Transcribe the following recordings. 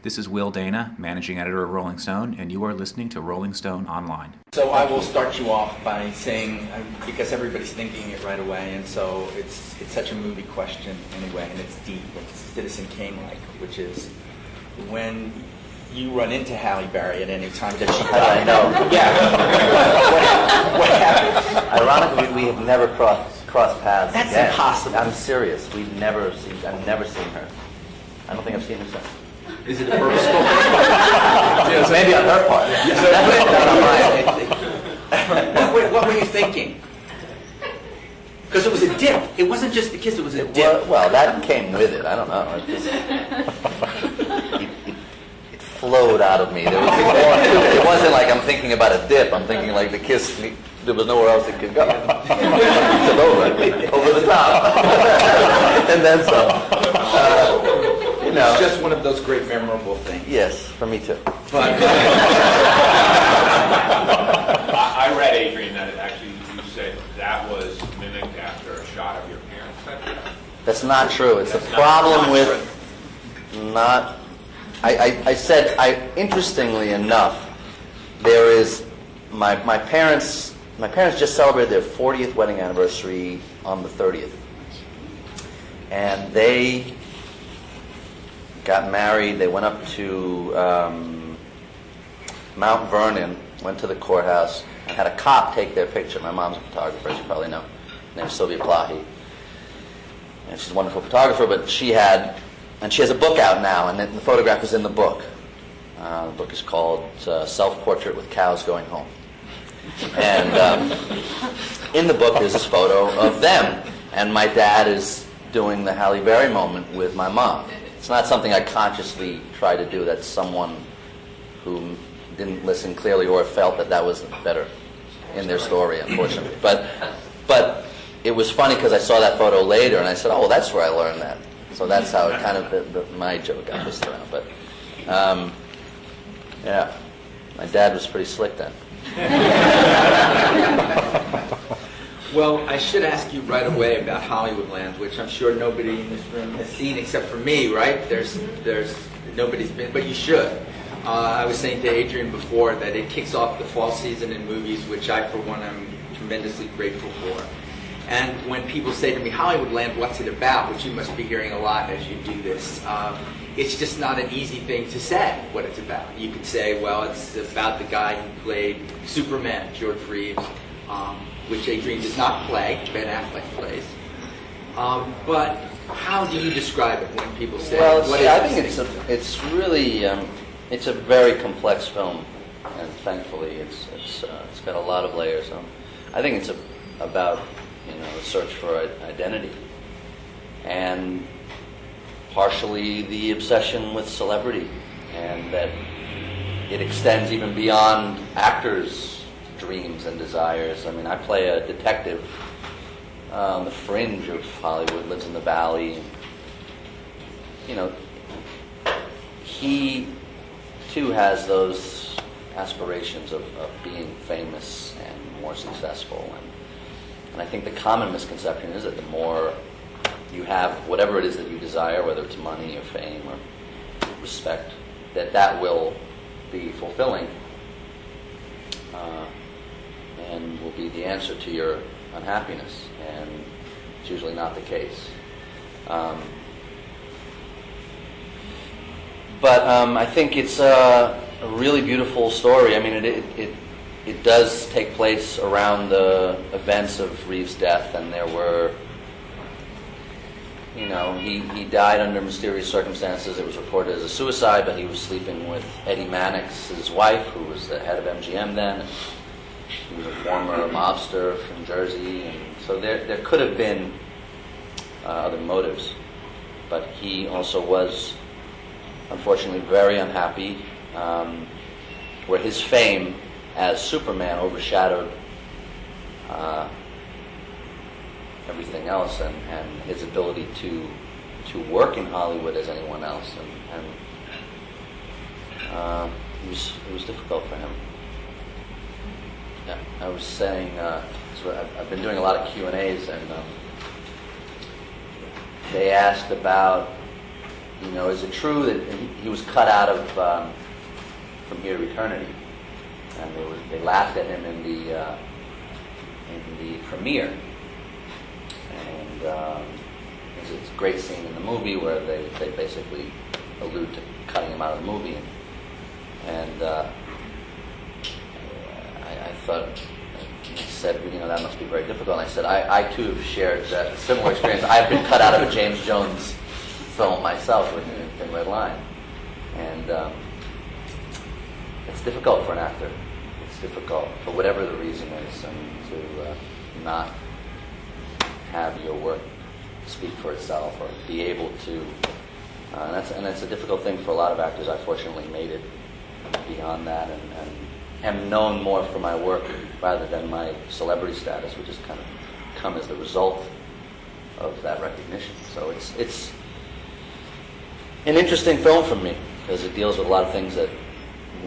This is Will Dana, managing editor of Rolling Stone, and you are listening to Rolling Stone Online. So I will start you off by saying, because everybody's thinking it right away, and so it's such a movie question anyway, and it's deep, it's Citizen Kane-like, which is when you run into Halle Berry at any time, does she? I know. Yeah. What happens? Ironically, we have never crossed paths. That's again. impossible. I'm serious. I've never seen her. I don't think I've seen her since. Is it a purposeful thing? Maybe on her part. What were you thinking? Because it was a dip. It wasn't just the kiss, it was a dip. Well, that came with it. I don't know. It flowed out of me. There was more to it. It wasn't like I'm thinking about a dip. I'm thinking like the kiss, there was nowhere else it could go. It took over the top. And then some. It's just one of those great memorable things. Yes, for me too. But I read, Adrien, that actually you said that was mimicked after a shot of your parents. That's not true. It's the problem with not. I said, interestingly enough, there is my parents just celebrated their 40th wedding anniversary on the 30th, and they got married. They went up to Mount Vernon, went to the courthouse, and had a cop take their picture. My mom's a photographer, as you probably know. Her name's Sylvia Plahi. And she's a wonderful photographer, but she has a book out now, and the photograph is in the book. The book is called Self-Portrait with Cows Going Home. And in the book there's this photo of them, and my dad is doing the Halle Berry moment with my mom. It's not something I consciously try to do. That's someone who didn't listen clearly or felt that was better in their story, unfortunately. But it was funny because I saw that photo later and I said, oh, well, that's where I learned that. So that's how it kind of, my joke got twisted around. But, yeah, my dad was pretty slick then. well, I should ask you right away about Hollywoodland, which I'm sure nobody in this room has seen except for me, right? There's nobody's been, but you should. I was saying to Adrien before that it kicks off the fall season in movies, which I, for one, am tremendously grateful for. And when people say to me, Hollywoodland, what's it about? Which you must be hearing a lot as you do this. It's just not an easy thing to say what it's about. You could say, well, it's about the guy who played Superman, George Reeves, which Adrien does not play, Ben Affleck plays. But how do you describe it when people say, well, I think it's really, it's a very complex film, and thankfully it's got a lot of layers. I think it's about the search for identity, and partially the obsession with celebrity, and that it extends even beyond actors' dreams and desires. I mean, I play a detective on the fringe of Hollywood, lives in the Valley. He too has those aspirations of being famous and more successful, and I think the common misconception is that the more you have whatever it is that you desire, whether it's money or fame or respect, that will be fulfilling and will be the answer to your unhappiness, and it's usually not the case. But I think it's a really beautiful story. I mean, it does take place around the events of Reeves' death, and there were, he died under mysterious circumstances. It was reported as a suicide, but he was sleeping with Eddie Mannix, his wife, who was the head of MGM then. He was a former mobster from Jersey, and so there could have been other motives. But he also was, unfortunately, very unhappy, where his fame as Superman overshadowed everything else, and his ability to work in Hollywood as anyone else, and it was difficult for him. Yeah, I was saying, so I've been doing a lot of Q&As, and they asked about is it true that he was cut out of From Here to Eternity, and they laughed at him in the premiere, and it's a great scene in the movie where they basically allude to cutting him out of the movie, and I thought. He said, that must be very difficult. And I said, I too have shared that similar experience. I've been cut out of a James Jones film myself with Thin Red Line. And it's difficult for an actor. It's difficult for whatever the reason is, to not have your work speak for itself or be able to. And that's a difficult thing for a lot of actors. I fortunately made it beyond that and am known more for my work rather than my celebrity status, which has kind of come as the result of that recognition. So it's an interesting film for me because it deals with a lot of things that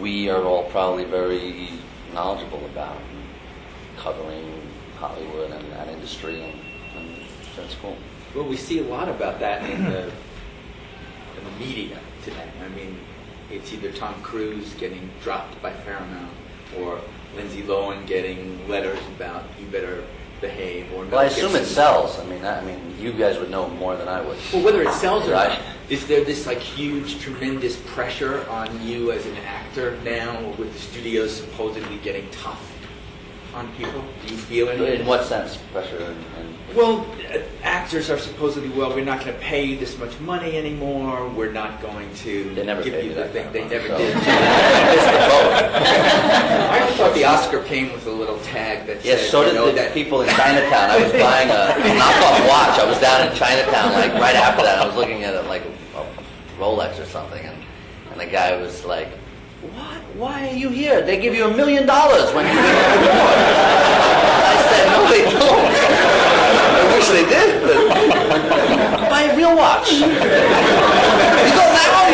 we are all probably very knowledgeable about, covering Hollywood and that industry, and that's cool. Well, we see a lot about that in the media today. I mean, it's either Tom Cruise getting dropped by Paramount or Lindsay Lohan getting letters about you better behave. Or well, I assume it sells. I mean, you guys would know more than I would. Well, whether it sells or not, is there this huge, tremendous pressure on you as an actor now, with the studios supposedly getting tough on people? Do you feel it? In what sense, pressure? Well, actors are supposedly, we're not going to pay you this much money anymore. We're not going to give you the thing. They never did. I always thought the Oscar came with a little tag that said, so did the people in Chinatown. I was buying a knockoff watch. I was down in Chinatown, right after that. I was looking at it like a Rolex or something, and the guy was like, "What? Why are you here? They give you $1 million when you win an award." I said, "No, they don't. I wish they did, but buy a real watch. You go now,